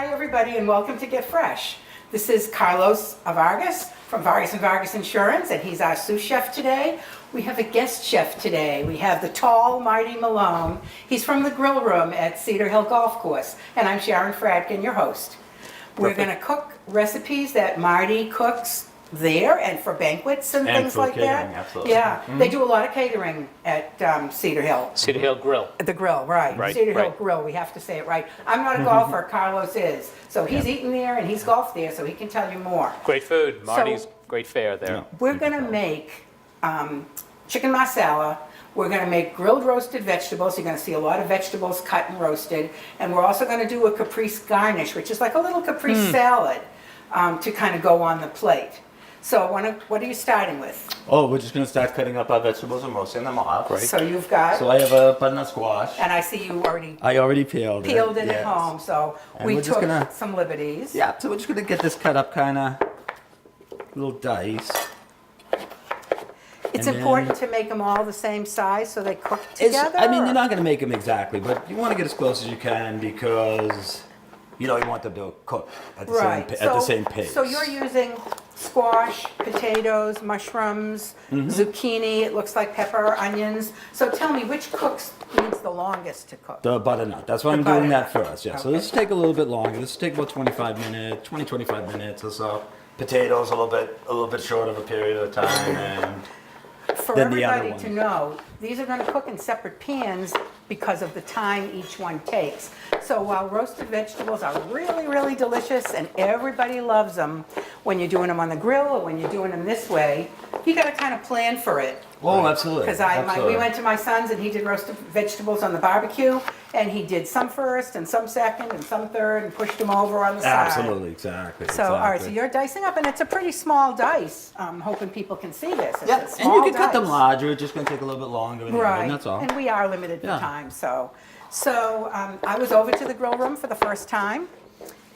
Hi, everybody, and welcome to Get Fresh. This is Carlos Vargas from Vargas & Vargas Insurance, and he's our sous chef today. We have a guest chef today. We have the tall Marty Malone. He's from the grill room at Cedar Hill Golf Course, and I'm Sharon Fradkin, your host. We're going to cook recipes that Marty cooks there and for banquets and things like that. Absolutely. Yeah, they do a lot of catering at Cedar Hill. Cedar Hill Grill. The grill, right. Cedar Hill Grill, we have to say it right. I'm not a golfer, Carlos is. So he's eaten there and he's golfed there, so he can tell you more. Great food. Marty's great fare there. Yeah. We're going to make chicken marsala. We're going to make grilled roasted vegetables. You're going to see a lot of vegetables cut and roasted. And we're also going to do a caprice garnish, which is like a little caprice salad to kind of go on the plate. So what are you starting with? Oh, we're just going to start cutting up our vegetables and roasting them off. Right. So you've got... So I have a butternut squash. And I see you already... I already peeled it. Peeled it at home, so And we we're just took some liberties. Yeah, so we're just going to get this cut up kind of little dice. It's And important to make them all the same size so they cook together? I mean, you're not going to make them exactly, but you want to get as close as you can because, you know, you want them to cook at the same pace. So you're using squash, potatoes, mushrooms, zucchini, it looks like pepper, onions. So tell me, which needs the longest to cook? The butternut. That's why I'm doing that first. Yeah. So this will take a little bit longer. This will take about 25 minutes or so. Potatoes a little bit short of a period of time, and For then the other everybody to one. know, these are going to cook in separate pans because of the time each one takes. So while roasted vegetables are really, really delicious and everybody loves them, when you're doing them on the grill or when you're doing them this way, you got to kind of plan for it. Oh, absolutely. Because we went to my son's and he did roasted vegetables on the barbecue, and he did some first and some second and some third and pushed them over on the side. Absolutely, exactly. So, all right, so you're dicing up, and it's a pretty small dice. I'm hoping people can see this. It's a Yeah, and small you can cut them dice. larger. It's just going to take a little bit longer. Right, And that's all. and we are limited for Yeah. time, so. I was over to the grill room for the first time,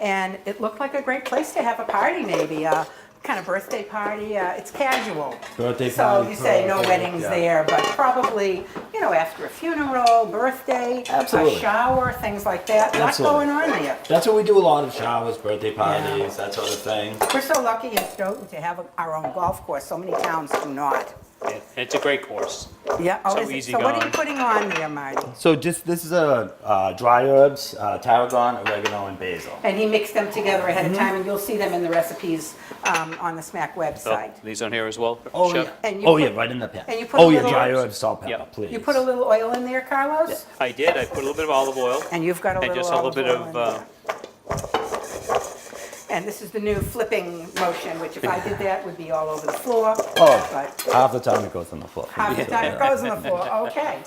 and it looked like a great place to have a party, maybe, a kind of birthday party. It's casual. Birthday So party, you say no perfect, weddings yeah. there, but probably, you know, after a funeral, birthday, Absolutely. a shower, things like that. Lots Absolutely. going on there. That's what we do a lot of showers, birthday parties, that sort of thing. We're so lucky in Stoughton to have our own golf course. So many towns do not. Yeah, it's a great course. Yeah. Oh, So is it? easy So what are you going. putting on there, Marty? So this is dry herbs, tarragon, oregano, and basil. And he mixed them together ahead Mm-hmm. of time, and you'll see them in the recipes on the Smack So website. these on here as well, Oh, Chef? yeah. And you Oh, put- yeah, right in the pan. and you put Oh, a yeah, little- dry herbs, salt, pepper, Yep. please. You put a little oil in there, Carlos? I did. I put a little bit of olive oil. And you've got a And little just a little olive bit oil of, in there. And this is the new flipping motion, which if I did that would be all over the floor. Oh, But half the time it goes on the floor. half the time it goes on the floor, okay.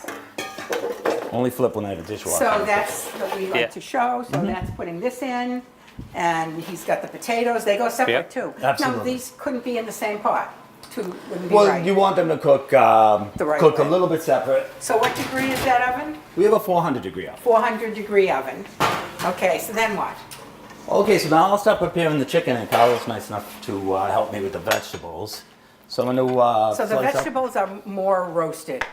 Only flip when I have a dishwasher. So that's what we like Yeah. to show, Mm-hmm. so that's putting this in. And he's got the potatoes, they go separate Yep. too. Absolutely. Now, these couldn't be in the same pot, two wouldn't be Well, right. you want them to cook right cook a way. little bit separate. So what degree is that oven? We have a 400-degree oven. 400-degree oven. Okay, so then what? Okay, so now I'll start preparing the chicken, and Carlos nice enough to help me with the vegetables. So I'm going to So the vegetables are more roasted.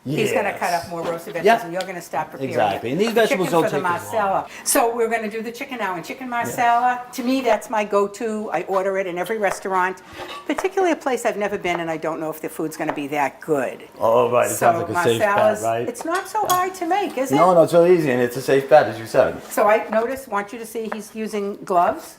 He's going to cut up more roasted vegetables, Yeah. and you're going to start preparing Exactly, it. and these vegetables Chicken don't for the take as long. marsala. So we're going to do the chicken now, and chicken marsala, to me, that's my go-to. I order it in every restaurant, particularly a place I've never been, and I don't know if the food's going to be that good. Oh, right, it sounds like a safe bet, Marsalas, right? it's not so hard to make, is it? No, it's really easy, and it's a safe bet, as you said. So I want you to see he's using gloves,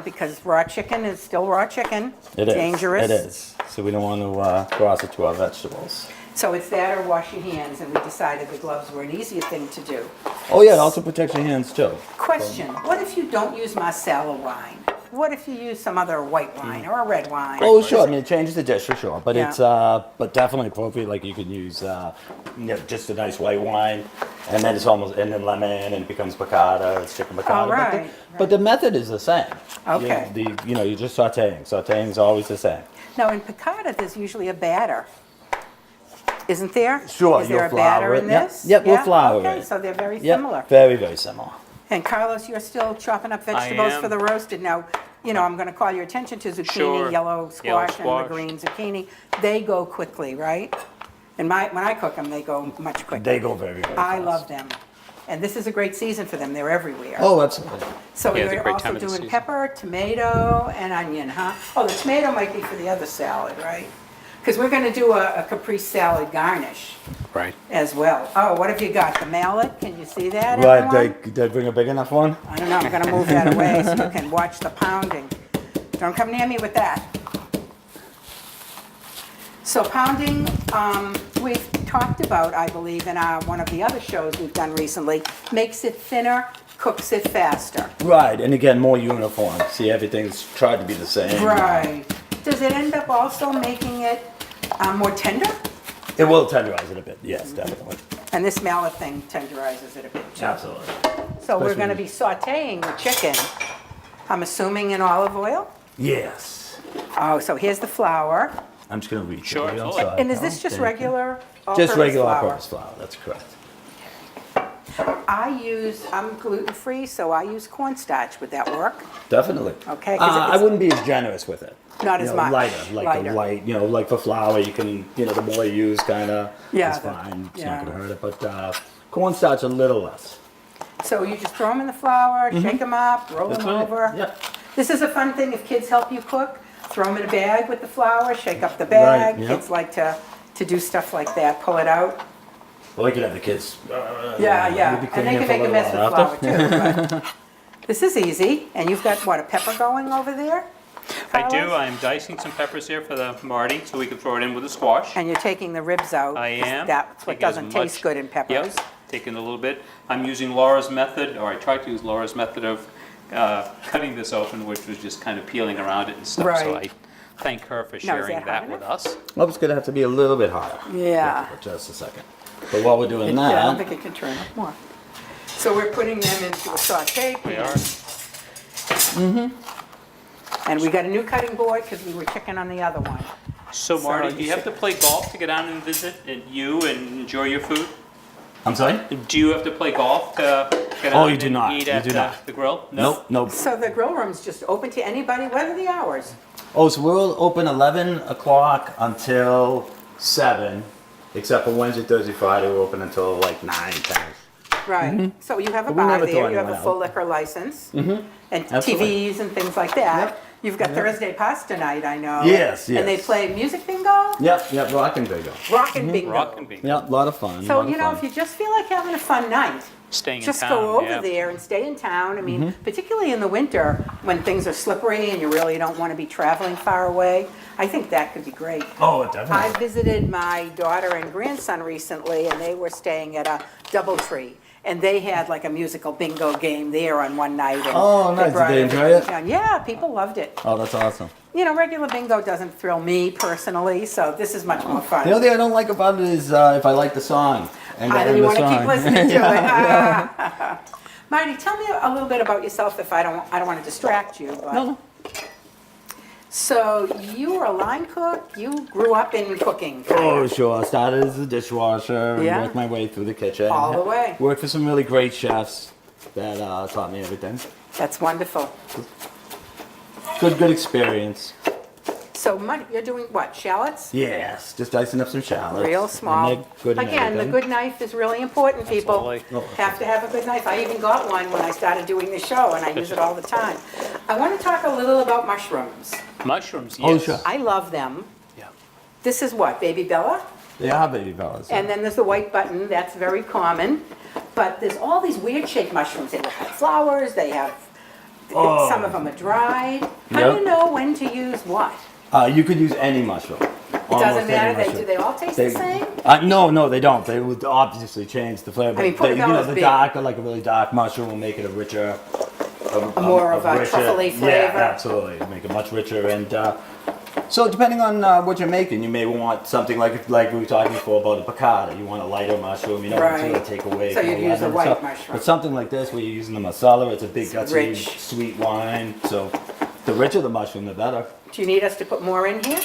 because raw chicken is still raw chicken. It is. Dangerous. It is. So we don't want to cross it to our vegetables. So it's that or wash your hands, and we decided the gloves were an easier thing to do. Oh, yeah, it also protects your hands, too. Question, what if you don't use Marsala wine? What if you use some other white wine or a red wine? Oh, sure. I mean, it changes the dish for sure, but Yeah. it's but definitely appropriate. Like you can use just a nice white wine, and then then lemon, and it becomes piccata. It's chicken piccata. Oh, right, But the method is the same. Okay. You're just sautéing. Sautéing is always the same. Now, in piccata, there's usually a batter. Isn't there? Sure, Is there you'll a batter flour in it. Yep, this? yep, we'll Yeah? flour Okay, it. so they're very Yep, similar. very, very similar. And Carlos, you're still chopping up vegetables am. for the roasted. Now, I'm going to call your attention to zucchini, Sure. yellow squash, and the squash. green zucchini. They go quickly, right? And when I cook them, they go much quicker. They go very, very I fast. love them. And this is a great season for them. They're everywhere. Oh, absolutely. So Yeah, it's a we're great also time of the doing season. pepper, tomato, and onion, huh? Oh, the tomato might be for the other salad, right? Because we're going to do a Caprice salad garnish Right. as well. Oh, what have you got? The mallet? Can you see that, Right, everyone? did I bring a big enough one? I don't know, I'm gonna move that away so you can watch the pounding. Don't come near me with that. So pounding, we've talked about, I believe, in one of the other shows we've done recently, makes it thinner, cooks it faster. Right, and again, more uniform. See, everything's tried to be the same. Right. Does it end up also making it more tender? It will tenderize it a bit, yes, definitely. And this mallet thing tenderizes it a bit too. Absolutely. So we're Especially- gonna be sauteing the chicken, I'm assuming in olive oil? Yes. Oh, so here's the flour. I'm just gonna reach Sure, over on absolutely. side. And is this just Thank you. regular Just all-purpose regular flour? all-purpose flour, that's correct. I'm gluten-free, so I use cornstarch. Would that work? Definitely. Okay, 'cause I it's- wouldn't be as generous with it. Not You as know, much. Lighter, like Lighter. the light, like for flour, you can, the more you use, kind of, Yeah, it's the- fine. It's yeah. not gonna hurt it, but cornstarch a little less. So you just throw them in the flour, shake them up, roll That's them right. over. Yep. This is a fun thing if kids help you cook. Throw them in a bag with the flour, shake up the bag. Right, yep. Kids like to do stuff like that, pull it out. Well, we could have the kids. Yeah, we'll yeah, be and cleaning they it can for make a mess with little flour while after. too. but- This is easy, and you've got, what, a pepper going over there? I do. Carlos? I'm dicing some peppers here for the Marty, so we can throw it in with the squash. And you're taking the ribs out. I 'cause am. That's what Taking as doesn't taste much- good in peppers. Yep, taking a little bit. I'm using Laura's method, or I tried to use Laura's method of cutting this open, which was just kind of peeling around it and stuff. So I Right. thank her for Now, is sharing that that hot with enough? us. Well, it's gonna have to be a little bit hotter. Yeah. For just a second. But while we're doing Yeah, I don't that, think it can turn up more. So we're putting them into a saute We pan. are. And we got a new cutting board because we were checking on the other one. So So Marty, you do you have to should- play golf to get down and visit you and enjoy your food? I'm sorry? Do you have to play golf to get Oh, out you do and not. eat You at do not. the grill? No? Nope, nope. So the grill room's just open to anybody? What are the hours? Oh, so we'll open 11 o'clock until 7, except for Wednesday, Thursday, Friday, we're open until like 9, 10. Right. So you have a But we bar never throw there, you have a anyone full out. liquor license, and Absolutely. TVs and things like that. Yep. You've got Yep. Thursday pasta night, I know. Yes, And they yes. play music bingo, Yep, rockin' bingo. rockin' bingo. Rock and bean. Yep, a lot of fun. So, lot of you know, fun. if you just feel like having a fun night, Staying just in town. go over yeah. there and stay in town. I mean, Mm-hmm. particularly in the winter when things are slippery and you really don't want to be traveling far away. I think that could be great. Oh, I definitely. visited my daughter and grandson recently, and they were staying at a DoubleTree. And they had like a musical bingo game there on one night. And Oh, nice. Did brought they enjoy everything it? down. Yeah, people loved it. Oh, that's awesome. You know, regular bingo doesn't thrill me personally, so this is much more fun. The only thing I don't like about it is if I like the song. And Then learn you the want to keep song. listening to it. Ah. Marty, tell me a little bit about yourself if I don't want to distract you. But. No. So you were a line cook. You grew up in cooking. Oh, sure. I started as a dishwasher and Yeah. worked my way through the kitchen. All the way. Worked for some really great chefs that taught me everything. That's wonderful. Good experience. So you're doing what? Shallots? Yes, just dicing up some shallots. Real And small. they're good and Again, the everything. good knife is really important, people. Absolutely. Have to have a good knife. I even got one when I started doing the show, and I use it all the time. I want to talk a little about mushrooms. Mushrooms, Oh, yes. sure. I love them. Yeah. This is what, Baby Bella? They are baby bellas. And then there's the white button, that's very common. But there's all these weird shaped mushrooms. They look like flowers, they have, Oh. some of them are dried. How do Yep. you know when to use what? You could use any mushroom. It doesn't matter, do they all taste the same? No, they don't. They would obviously change the flavor. I mean, But portobella's the big. dark, like a really dark mushroom, will make it a richer, More of a truffly flavor. Yeah, absolutely, make it much richer. And so, depending on what you're making, you may want something like we were talking before about a piccata. You want a lighter mushroom. You don't want to Right. take away. So from you'd Oh, the use a leather white and stuff. mushroom. But something like this, where you're using the Marsala, it's a big, It's gutsy, rich. sweet wine. So, the richer the mushroom, the better. Do you need us to put more in here?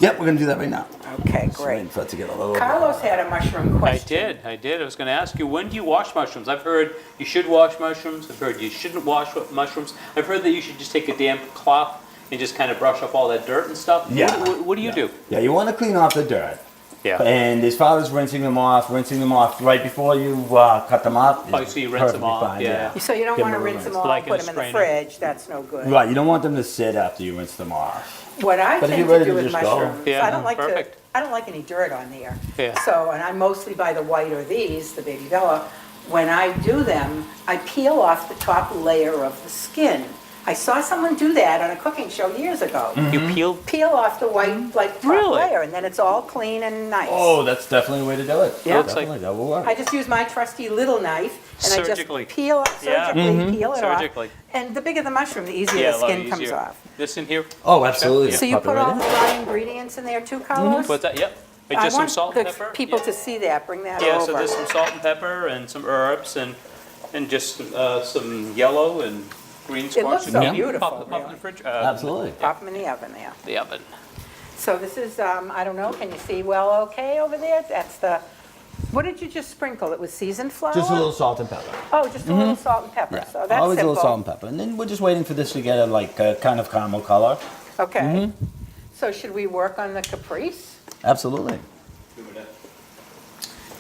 Yep, we're gonna do that right now. Okay, Just waiting great. for it to get a little. Carlos had a mushroom I question. did. I was going to ask you, when do you wash mushrooms? I've heard you should wash mushrooms. I've heard you shouldn't wash mushrooms. I've heard that you should just take a damp cloth and just kind of brush off all that dirt and stuff. Yeah. What do you do? Yeah, you want to clean off the dirt. Yeah. And as far as rinsing them off right before you cut them up. Oh, is so you rinse them perfectly off, fine, yeah. So you don't Give want to them a rinse them rinse. off, Like in put a them in the strainer. fridge, that's no good. Right, you don't want them to sit after you rinse them off. What I But if tend you're to ready do to with just go. mushrooms, Yeah, I don't like perfect. I don't like any dirt on there. Yeah. So, and I mostly buy the white or these, the Baby Bella. When I do them, I peel off the top layer of the skin. I saw someone do that on a cooking show years ago. You peeled? Peel off the white, like, top Really? layer, and then it's all clean and nice. Oh, that's definitely the way to do it. Yeah. Looks like- Definitely, that will work. I just use my trusty little knife, and I Surgically. just peel, Yeah. peel it off. Surgically. And the bigger the mushroom, the easier Yeah, the a lot skin comes easier. off. This in here? Oh, absolutely. So you Pop it put right all in. the dry ingredients in there too, Carlos? What's that? Yep. I Just some want salt the and pepper? people Yeah. to see that, bring that Yeah, over. so there's some salt and pepper and some herbs and just some yellow and green squash. looks so Yeah. beautiful, Pop in the really. fridge. Absolutely. Pop them in the oven there. The oven. So this is, I don't know, can you see well okay over there? That's the, what did you just sprinkle? It was seasoned flour? Just a little salt and pepper. Oh, just a little salt and pepper, so that's Always a little salt and simple. pepper. And then we're just waiting for this to get a kind of caramel color. Okay. So should we work on the caprice? Absolutely.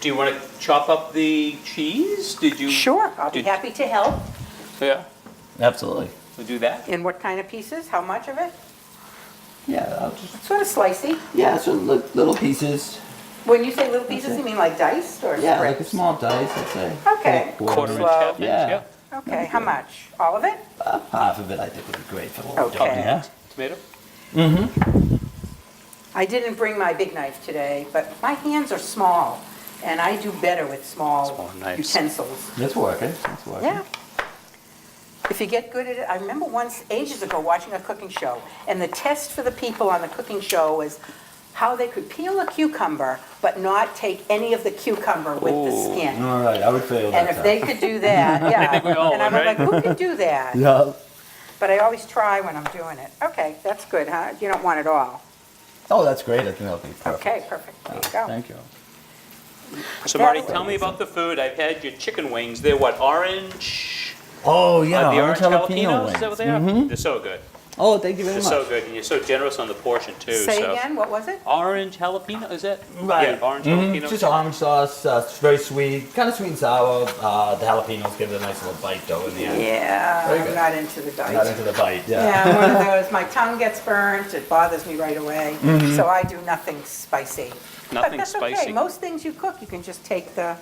Do you want to chop up the cheese? Did you? Sure, I'll be did- happy to help. Yeah, Absolutely. we'll do that. In what kind of pieces? How much of it? Yeah, I'll just, Sort of slicey. yeah, so little pieces. When you say little pieces, you mean like diced or Yeah, like a strips? small dice, I'd say. Okay. Quarter inch, Slow. half inch, Yeah. yeah. Okay, how much? All of it? Half of it I think would be great for what we're Okay. doing, yeah? Tomato? I didn't bring my big knife today, but my hands are small, and I do better with small Small knives. utensils. It's working, it's working. Yeah. If you get good at it, I remember once, ages ago, watching a cooking show, and the test for the people on the cooking show was how they could peel a cucumber, but not take any of the cucumber with the Ooh. skin. All right, I would fail And that if they could do that, yeah. think we all And I would, was like, right? who could do that? Yeah. But I always try when I'm doing it. Okay, that's good, huh? You don't want it all. Oh, that's great, I think that'll be perfect. Okay, perfect. There you go. Thank you. So Marty, tell me about the food. I've had your chicken wings. They're what, orange? Oh, yeah, The orange jalapeno jalapenos, wings. is that what they are? They're so good. Oh, thank you very They're much. so good, and you're so generous on the portion too. Say so. again, what was it? Orange jalapeno, is it? Right. Yeah, orange Mhm. jalapeno. Just orange sauce, it's very sweet, kind of sweet and sour. The jalapenos give it a nice little bite though in the end. Yeah, Very I'm good. not into the Not dice. into the bite, yeah. Yeah, I'm one of those, my tongue gets burnt, it bothers me right away, so I do nothing spicy. Nothing But that's okay, spicy. most things you cook, you can just take the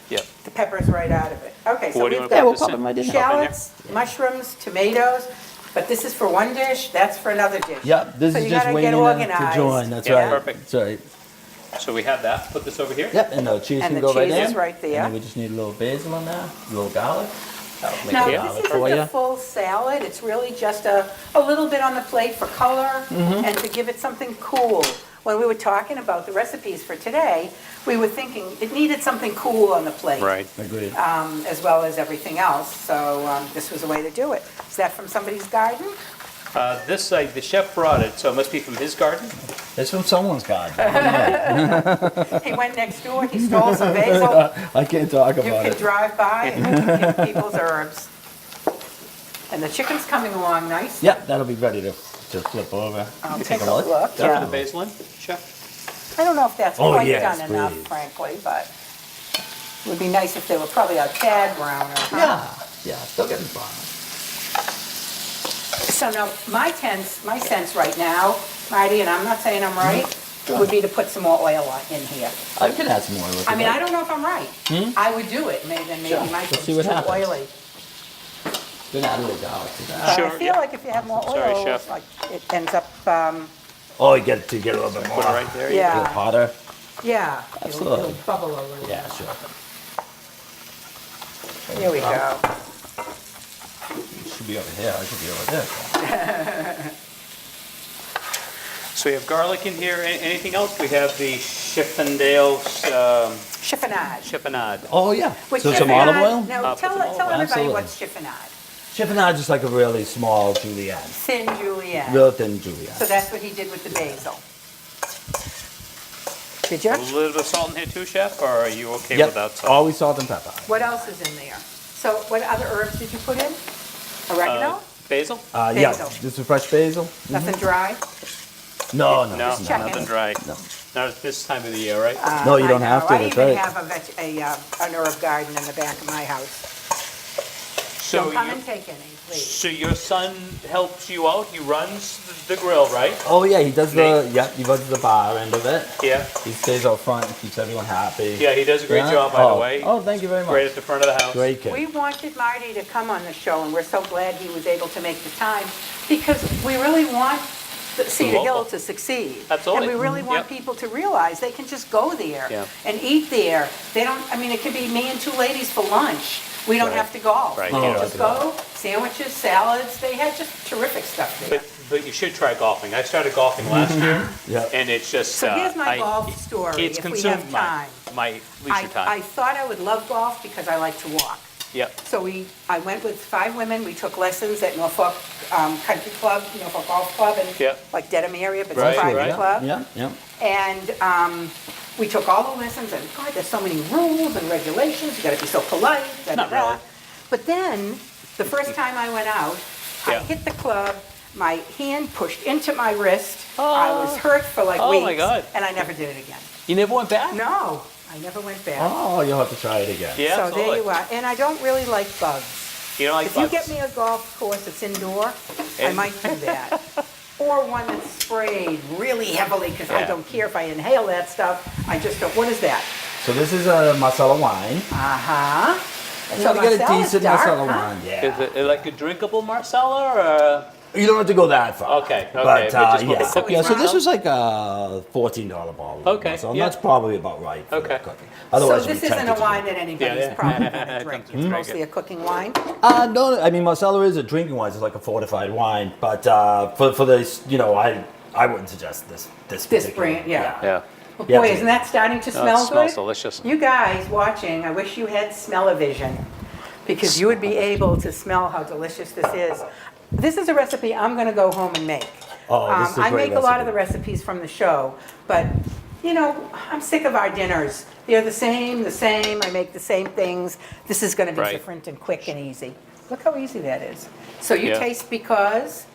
Yep. peppers right out of it. Okay, so What do you we've want to Yeah, put we'll this pop in? them right in. shallots, mushrooms, tomatoes, but this is for one dish, that's for another dish. Yep, this So is you just gotta waiting get to organized. join, that's Yeah, right. perfect. That's right. So we have that. Put this over here. Yep, and the cheese And can the go right cheese in. is right there. And then we just need a little basil in there, a little garlic. That'll make Now, a this garlic isn't for a you. full salad, it's really just a little bit on the plate for color Mm-hmm. and to give it something cool. When we were talking about the recipes for today, we were thinking it needed something cool on the plate. Right. Agreed. As well as everything else, so this was a way to do it. Is that from somebody's garden? This the chef brought it, so it must be from his garden. It's from someone's garden. I don't know. He went next door, he stole some basil. I can't talk You about can it. drive by and pick people's herbs. And the chicken's coming along nice. Yep, that'll be ready to flip over. I'll You take a look. Put Yeah. the basil in, chef. I don't know if that's Oh, quite yes, done enough, please. frankly, but it would be nice if they were probably a tad browner. huh? Yeah, still getting fun. So now, my sense right now, Marty, and I'm not saying I'm right, would be to put some more oil in here. I can add some more. if I you mean, I like. don't know if I'm right. I would do it, maybe Sure. my Let's thing's see what too happens. oily. Gonna add a little garlic to that. But I Sure, feel yeah. like if you have more Sorry, oil, chef. like it ends up, Oh, you get it to get a little bit more. Put it right there. Yeah. A little hotter. yeah, Absolutely. it'll bubble a little. Yeah, sure. Here we go. You should be over here. I should be over there. So we have garlic in here. Anything else? We have the Chippendale's Chiffonade. chiffonade. Oh yeah. With So some chiffonade- olive oil. No, Put tell some olive tell oil. everybody Absolutely. what's chiffonade. Chiffonade is like a really small julienne, Thin julienne. real thin julienne. So that's what he did with the basil. Did you? A little bit of salt in here too, chef, or are you okay Yep. without salt? Always salt and pepper. What else is in there? So what other herbs did you put in? Oregano? Basil? Yeah, Basil. this is fresh basil. Nothing dry? No, no, No, this is Check not. it. nothing dry. No. Not at this time of the year, right? No, you don't I have know. to, I that's even right. have an herb garden in the back of my house. So Don't come you- and take any, please. So your son helps you out. He runs the grill, right? Oh yeah, he does the Nate? he does the bar end of it. Yeah. He stays out front and keeps everyone happy. Yeah, he does a great Yeah? job, by Oh. the way. Oh, thank you very much. Right at the front of the house. Great kid. We wanted Marty to come on the show, and we're so glad he was able to make the time, because we really want Cedar Hill Local. to succeed. Absolutely. And we really want Yep. people to realize they can just go there Yeah. and eat there. They don't, I mean, it could be me and two ladies for lunch. We don't Right. have to golf. Right, We you can don't just have to go, sandwiches, salads, they had just terrific stuff there. But you should try golfing. I started golfing last year, Yeah. and it's just. So here's my golf story, It's if we consumed have my time. my leisure time. I thought I would love golf because I like to walk. Yep. So I went with 5 women, we took lessons at Norfolk Country Club, Norfolk Golf Club, in Yep. like Dedham area, but it's Right, a private right. club. Yeah, yeah. And we took all the lessons, and God, there's so many rules and regulations, you gotta be so polite, Not da-da-da. really. But then, the first time I went out, I Yeah. hit the club, my hand pushed into my wrist, I was hurt for like Oh, weeks. my God. And I never did it again. You never went back? No, I never went back. Oh, you'll have to try it again. Yeah, So absolutely. there you are, and I don't really like bugs. You don't like If you bugs? get me a golf course that's indoor, I And- might do that. Or one that's sprayed really heavily, because I Yeah. don't care if I inhale that stuff, I just don't, what is that? So this is a Marsala wine. Uh-huh. You want to get a Marsala's decent dark, Marsala huh? wine, yeah. Is it like a drinkable Marsala or? You don't have to go that far. Okay, But, but just a little yeah. cooking Yeah, so this bottle? was like a $14 bottle. Okay, So yeah. that's probably about right for Okay. cooking. So Otherwise, this you'd be isn't a tempted to wine drink. that anybody's Yeah, yeah. probably gonna drink, it's Mhm. mostly a cooking wine? No, I mean Marsala is a drinking wine. It's like a fortified wine, but for this, I wouldn't suggest this. This particular- brand, yeah. Yeah. Yeah, Boy, it's- isn't that starting to Oh, smell it good? smells delicious. You guys watching, I wish you had smell-o-vision, because you would be able to smell how delicious this is. This is a recipe I'm gonna go home and make. Oh, this is a I great make a lot of the recipe. recipes from the show, but, I'm sick of our dinners. They're the same, I make the same things. This is gonna be Right. different and quick and easy. Look how easy that is. So you Yeah. taste because?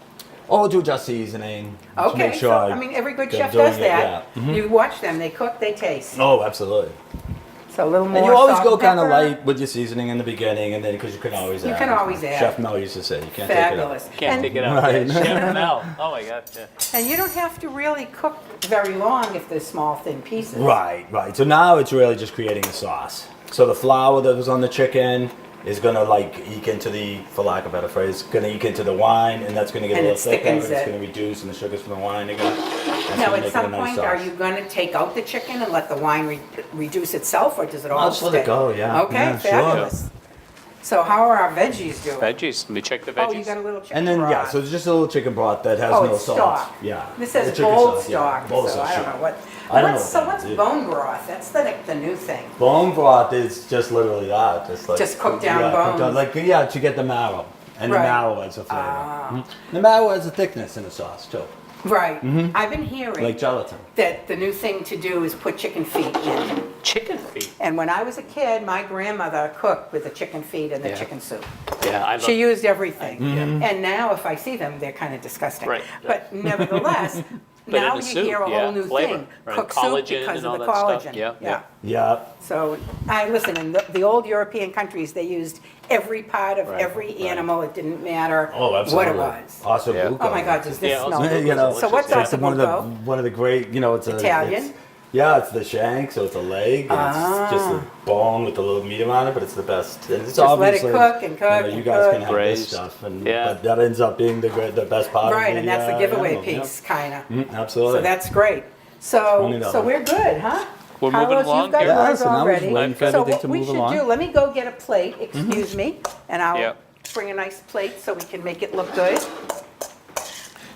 Oh, do just seasoning. to Okay, make sure so, I mean, every good get chef doing does it, that. yeah. Mhm. You watch them, they cook, they taste. Oh, absolutely. So a little more And you always salt go and kind of pepper. light with your seasoning in the beginning, and then because you can always add. You can always add. Chef Mel used to say you can't Fabulous. take Can't And- take it out. Right. Chef Mel. Oh my God. Yeah. And you don't have to really cook very long if they're small, thin pieces. it. Right. So now it's really just creating a sauce. So the flour that was on the chicken is gonna eke into the, for lack of a better phrase, gonna eke into the wine, and that's gonna get And a it little thicker, and thickens it's it. gonna reduce, and the sugars from the wine again. That's Now, gonna at make it some a nice point, are sauce. you gonna take out the chicken and let the wine reduce itself, or does it all I'll just let it stay? go, yeah. Okay, Yeah, sure. fabulous. So how are our veggies doing? Veggies. Let me check the Oh, you veggies. got a little chicken And then broth. so it's just a little chicken broth that has Oh, no it's salt. stock. Yeah. This The says chicken bold sauce, yeah. stock, Bold so sauce, I don't sure. know what. I don't know So what what's that is. bone broth? That's the new thing. Bone broth is just literally that. Just cook down cook bones. to get the marrow. And Right. the marrow adds a flavor. Ah. Mhm. The marrow adds a thickness in the sauce too, Right. I've been hearing like gelatin. that the new thing to do is put chicken feet in. Chicken feet. And when I was a kid, my grandmother cooked with the chicken feet and the Yeah. chicken soup. Yeah, I love. She used everything. Yeah. And now if I see them, they're kind of disgusting. Right. But nevertheless, But in now a you soup, hear a yeah, whole new flavor, thing. right, Cook soup collagen because and of all the that collagen. stuff, yeah, yeah. Yeah. So, listen, in the old European countries, they used every part of Right, every right. animal. It didn't matter Oh, what absolutely. it was. Osso Yeah. buco. Oh my God, does this Yeah, smell also- good? You know, So what's Yeah. It's one of the great, it's Italian? It's the shank, so it's a leg, and it's just a bone with a little meat around it, but it's the best. And it's Just let it obviously, cook and cook you and guys cook. can have Braised. this stuff, Yeah. but that ends up being the best part. Right, of and that's the giveaway animal, yeah. piece, kind of. Absolutely. So that's great. So $20. we're good, huh? We're moving Carlos, along you've got here. Yeah, yours so now we're already. just waiting for So everything what to we move should along. do, let me go get a plate, excuse me, and I'll Yeah. bring a nice plate so we can make it look good.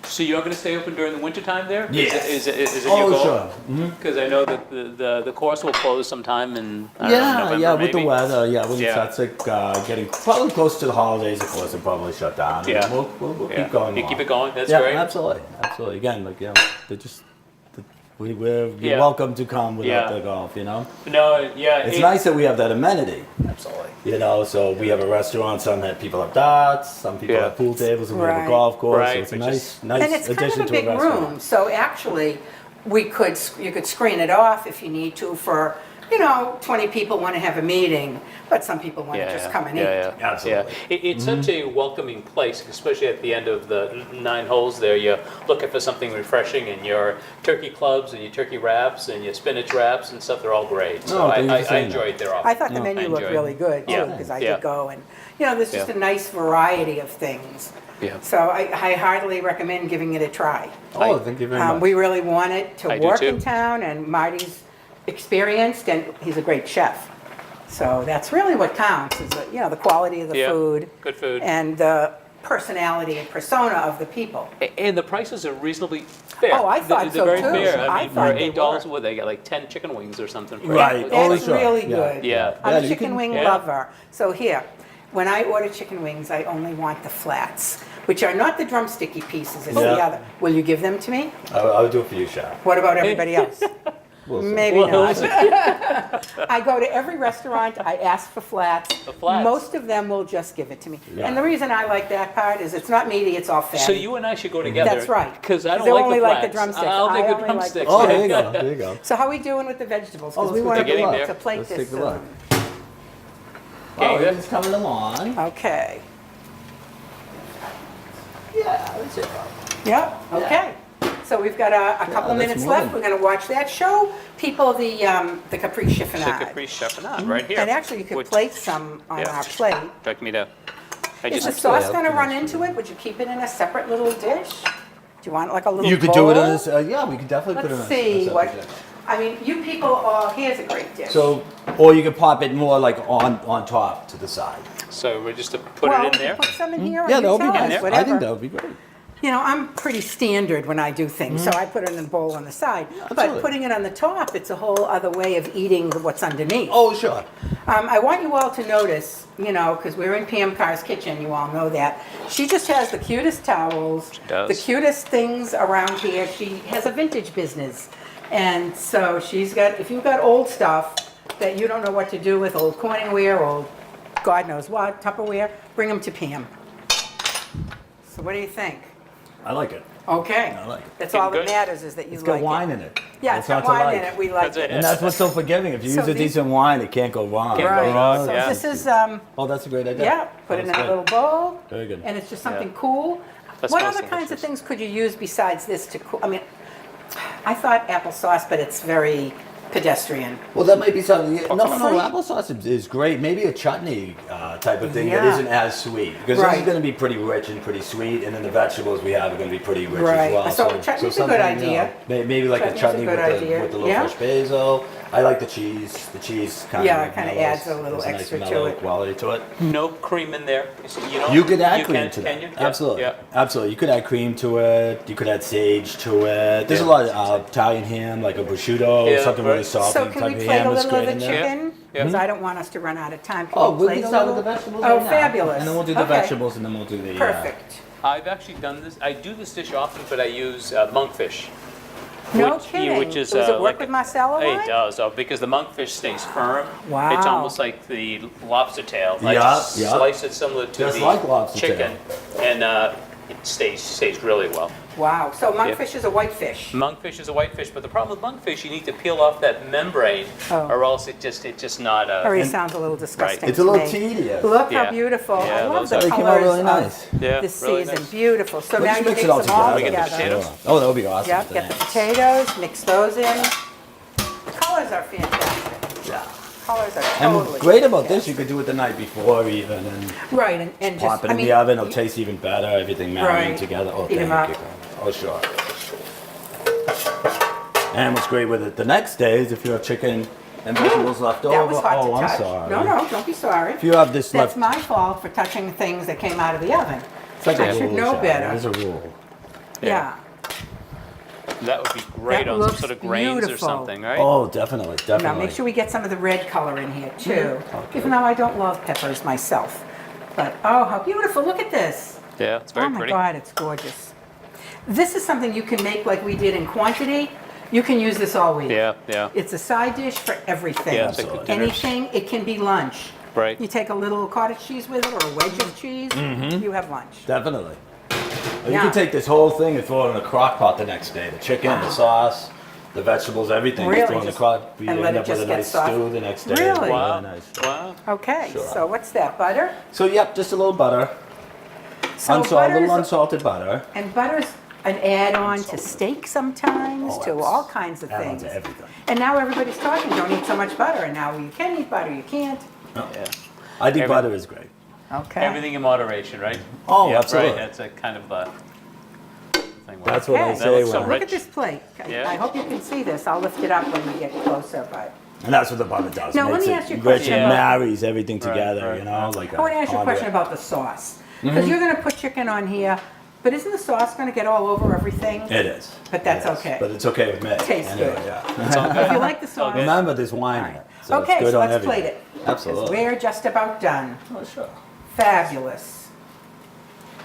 So you're going to stay open during the winter time there? Yes. Is it your Oh, goal? sure. Because I know that the course will close sometime in I don't know, November, Yeah, with maybe. the weather, when Yeah. it starts getting probably close to the holidays, of course, it'll probably shut down. Yeah. And we'll Yeah. keep going. You keep along. it going. That's Yeah, great. absolutely. Again, they're just, you're Yeah. welcome to come without Yeah. the golf, No, yeah. It's nice that we have that amenity. Absolutely. So we have a restaurant, people have darts, some people Yeah. have pool tables, and we have Right. a golf course, Right, so it's a but nice, just- nice And it's kind of addition a to big a restaurant. room, so actually, you could screen it off if you need to for, 20 people want to have a meeting, but some people want to just come and eat. Absolutely. It's such a welcoming place, especially at the end of the 9 holes there. You're looking for something refreshing, and your turkey clubs and your turkey wraps and your spinach wraps and stuff, they're all great. So I enjoyed their offer. I thought the menu looked really good too, because I did go and, there's just a nice variety of things. Yeah. So I heartily recommend giving it a try. Oh, thank you very much. We really want it to I do work too. in town, and Marty's experienced, and he's a great chef. So that's really what counts, is the quality of the food. Good food. And the personality and persona of the people. And the prices are reasonably fair. Oh, I thought so, They're very too. fair. I I mean, for thought they $8, were. what, they got like 10 chicken wings or something. For Right. $8. Oh, That's sure. really Yeah. good. Yeah. I'm Yeah, a you chicken can- wing yeah. lover. So here, when I order chicken wings, I only want the flats, which are not the drumsticky pieces, it's the Yeah. other. Will you give them to me? I would do it for you, Chef. What about everybody else? We'll see. Maybe Well, not. I go to every restaurant, I ask for flats. The flats. Most of them will just give it to me. Yeah. And the reason I like that part is it's not meaty, it's all fatty. So you and I should go together. That's right. Because I don't They like only the like the flats. drumsticks. I'll I take the only like the drumsticks. Oh, there you go. There you go. So how are we doing with the vegetables? Oh, Because we let's want take a look. to plate Let's this take a look. soon. Oh, good. it's coming along. Okay. Yeah, I would say about. Yep, okay. So we've got a couple that's minutes left. moving. We're going to watch that show. People, the Caprice The chiffonade. Caprice chiffonade right here. And actually, you could Which- plate some on Yeah. our plate. Would you like me to? I Is just the sauce I'll going to do run this. into it? Would you keep it in a separate little dish? Do you want like a little You could bowl? do it on this. Yeah, we could definitely put it on. Let's see a what, separate dish. I mean, you people, oh, here's a great dish. So, or you could pop it more like on top to the side. So we're just to put Well, it we in can there. put some in here, or Yeah, you that would be tell nice. us, I whatever. think that would be great. I'm pretty standard when I do things, so I put it in a bowl on the side. But Absolutely. putting it on the top, it's a whole other way of eating what's underneath. Oh, sure. I want you all to notice, because we're in Pam Carr's kitchen, you all know that. She just has the cutest towels, does. the cutest things around here. She has a vintage business. And so she's got, if you've got old stuff that you don't know what to do with, old Corningware, old God knows what, Tupperware, bring them to Pam. So what do you think? I like it. Okay. I like it. That's Getting all that good. matters is that you It's like got wine it. in it. Yeah, it's got That's what I wine in like. it. We like That's it. it. And that's what's so forgiving. If you So use a these- decent wine, it can't go wrong. Can't go Right. wrong, So yeah. this is, Oh, that's a great idea. yeah, put it in That's a good. little bowl. Very good. And it's just something cool. That What smells other kinds of delicious. things could you use besides this to cool? I mean, I thought applesauce, but it's very pedestrian. Well, that might be something. No, Fruit. applesauce is great. Maybe a chutney type of thing that Yeah. isn't as sweet. Because this Right. is going to be pretty rich and pretty sweet, and then the vegetables we have are going to be pretty rich Right. as well. So chutney's a good something, idea. Maybe like Chutney's a a chutney good idea. with the little Yeah. fresh basil. I like the cheese. The cheese kind Yeah, of it kinda mellows. adds a little There's extra nice to mellow it. quality to it. No cream in there. You could add cream can, to that. Can you? Yeah, Absolutely. Yeah. Absolutely. You could add cream to it. You could add sage to it. There's Yeah. a lot of Italian ham, like a prosciutto, Yeah, something really right. soft. So can we type of plate ham a is little of great the in there. chicken? Yeah. Because I don't want us to run out of time. Can Oh, you we plate can a start with the little? vegetables Oh, right now. fabulous. And then we'll do the Okay. vegetables, and then we'll do the... Perfect. I've actually done this. I do this dish often, but I use monkfish. No which, kidding. Which is, Does it work like with Marsala It wine? does, because the monkfish stays firm. Wow. It's almost like the lobster tail. Like Yeah, you yeah. slice it similar to Just the like lobster chicken, and it stays really well. Wow. So monkfish is a white fish. Monkfish is a white fish, but the problem with monkfish, you need to peel off that membrane, Oh. or else it's just not a. Already sounds a little disgusting. It's a to little me. tedious. Look Yeah. how beautiful. I Yeah, love those the are- They colors came out really of nice. Yeah, this really season. nice. Beautiful. So We'll now just you mix mix it all them all together. Get the together. potatoes. Oh, that would be awesome. Yep, get the potatoes, mix those in. The colors are fantastic. Yeah. Colors are And totally great about this, fantastic. you could do it the night before even, and Right, and just, pop it I in mean, the oven. It'll taste even better. Everything marinating Right. together. Oh, Heat 'em thank up. you. Oh, sure. And what's great with it the next day is if you have chicken and vegetables left over. that was hot Oh, to I'm touch. sorry. No, don't be sorry. If you have this That's left, my fault for touching things that came out of the oven. it's like a I should rule, know Sharon. better. There's a rule. Yeah. That would be great That on some looks sort of grains or beautiful. something, right? Oh, definitely, definitely. Now make sure we get some of the red color in here too. Okay. Even though I don't love peppers myself. But oh, how beautiful. Look at this. Yeah, it's very Oh my pretty. God, it's gorgeous. This is something you can make like we did in quantity. You can use this all week. Yeah, yeah. It's a side dish for everything. Yeah, it's like the Absolutely. dinners. Anything, it can be lunch. Right. You take a little cottage cheese with it or a wedge of cheese, you have lunch. Definitely. Or you Yeah. can take this whole thing and throw it in a crock pot the next day. The chicken, the sauce, the vegetables, everything. Really? Throw in the Just- crock. We and end let it up with just a get nice soft? stew the next day. Really? Wow. Nice. Wow. Okay, Sure. so what's that, butter? So yep, just a little butter. So Unsalted, little butter's- unsalted butter. And butter's an add-on to Unsalted. steak sometimes, Oh, to it's all kinds of add-on things. to everything. And now everybody's talking, don't eat so much butter, and now you can eat butter, you can't. No. Yeah. I think Every- butter is great. Okay. Everything in moderation, right? Oh, Yeah, absolutely. Right. That's a kind of thing. That's what I Okay. say That looks when so I- Look at rich. this plate. Yeah. I hope you can see this. I'll lift it up when we get closer, but. And that's what the butter does. Now, let Makes me it ask you a rich question and about- marries everything Right, together, right, you know? right. Like I want to ask you a question omelet. about the sauce. Because you're going to put chicken on here, but isn't the sauce going to get all over everything? It is. But that's It is. okay. But it's okay with me. Tastes Anyway, good. Yeah. If you like the sauce. Remember, there's wine in it. So Okay, it's good so on let's everything. plate it. 'Cause Absolutely. we're just about done. Oh, sure. Fabulous.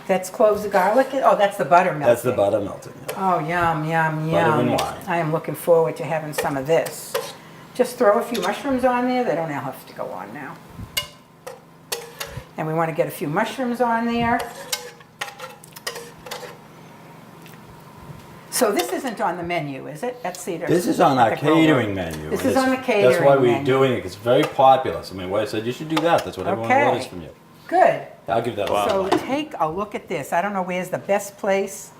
That's cloves of garlic. Oh, that's the butter melting. That's the butter melting. Yeah. Oh, yum, yum, Butter yum. and wine. I am looking forward to having some of this. Just throw a few mushrooms on there. They don't all have to go on now. And we want to get a few mushrooms on there. So this isn't on the menu, is it, at Cedar? This is on our At the grill catering room. menu. This and is it's- on the That's why catering we're menu. doing it. It's very popular. So my wife said, you should do that. That's what everyone Okay. orders from you. Good. I'll give that Wow. a So like. take a look at this. I don't know where's the best place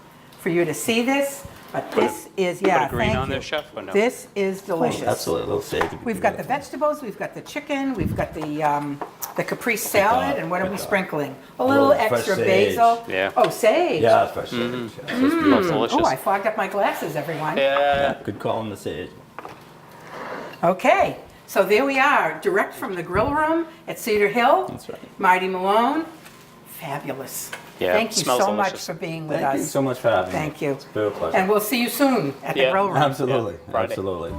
for you to see this, but this is, Put yeah, a green thank on you. there, chef, or no? This is delicious. Absolutely. A little savory. We've got the vegetables, we've got the chicken, we've got the Caprice salad, dog, and what are good we dog. sprinkling? A little little fresh extra sage. basil. Yeah. Oh, sage. Yeah, it's fresh sage. Yeah, so it's beautiful. That's delicious. Oh, I fogged up my glasses, everyone. Yeah. Good call on the sage. Okay, so there we are, direct from the grill room at Cedar Hill. That's right. Marty Malone. Fabulous. Yeah, Thank you smells so much delicious. for being with Thank us. you so much for having me. Thank you. It's been a pleasure. And we'll see you soon at the Yeah. grill room. Absolutely. Yeah, Friday. Absolutely.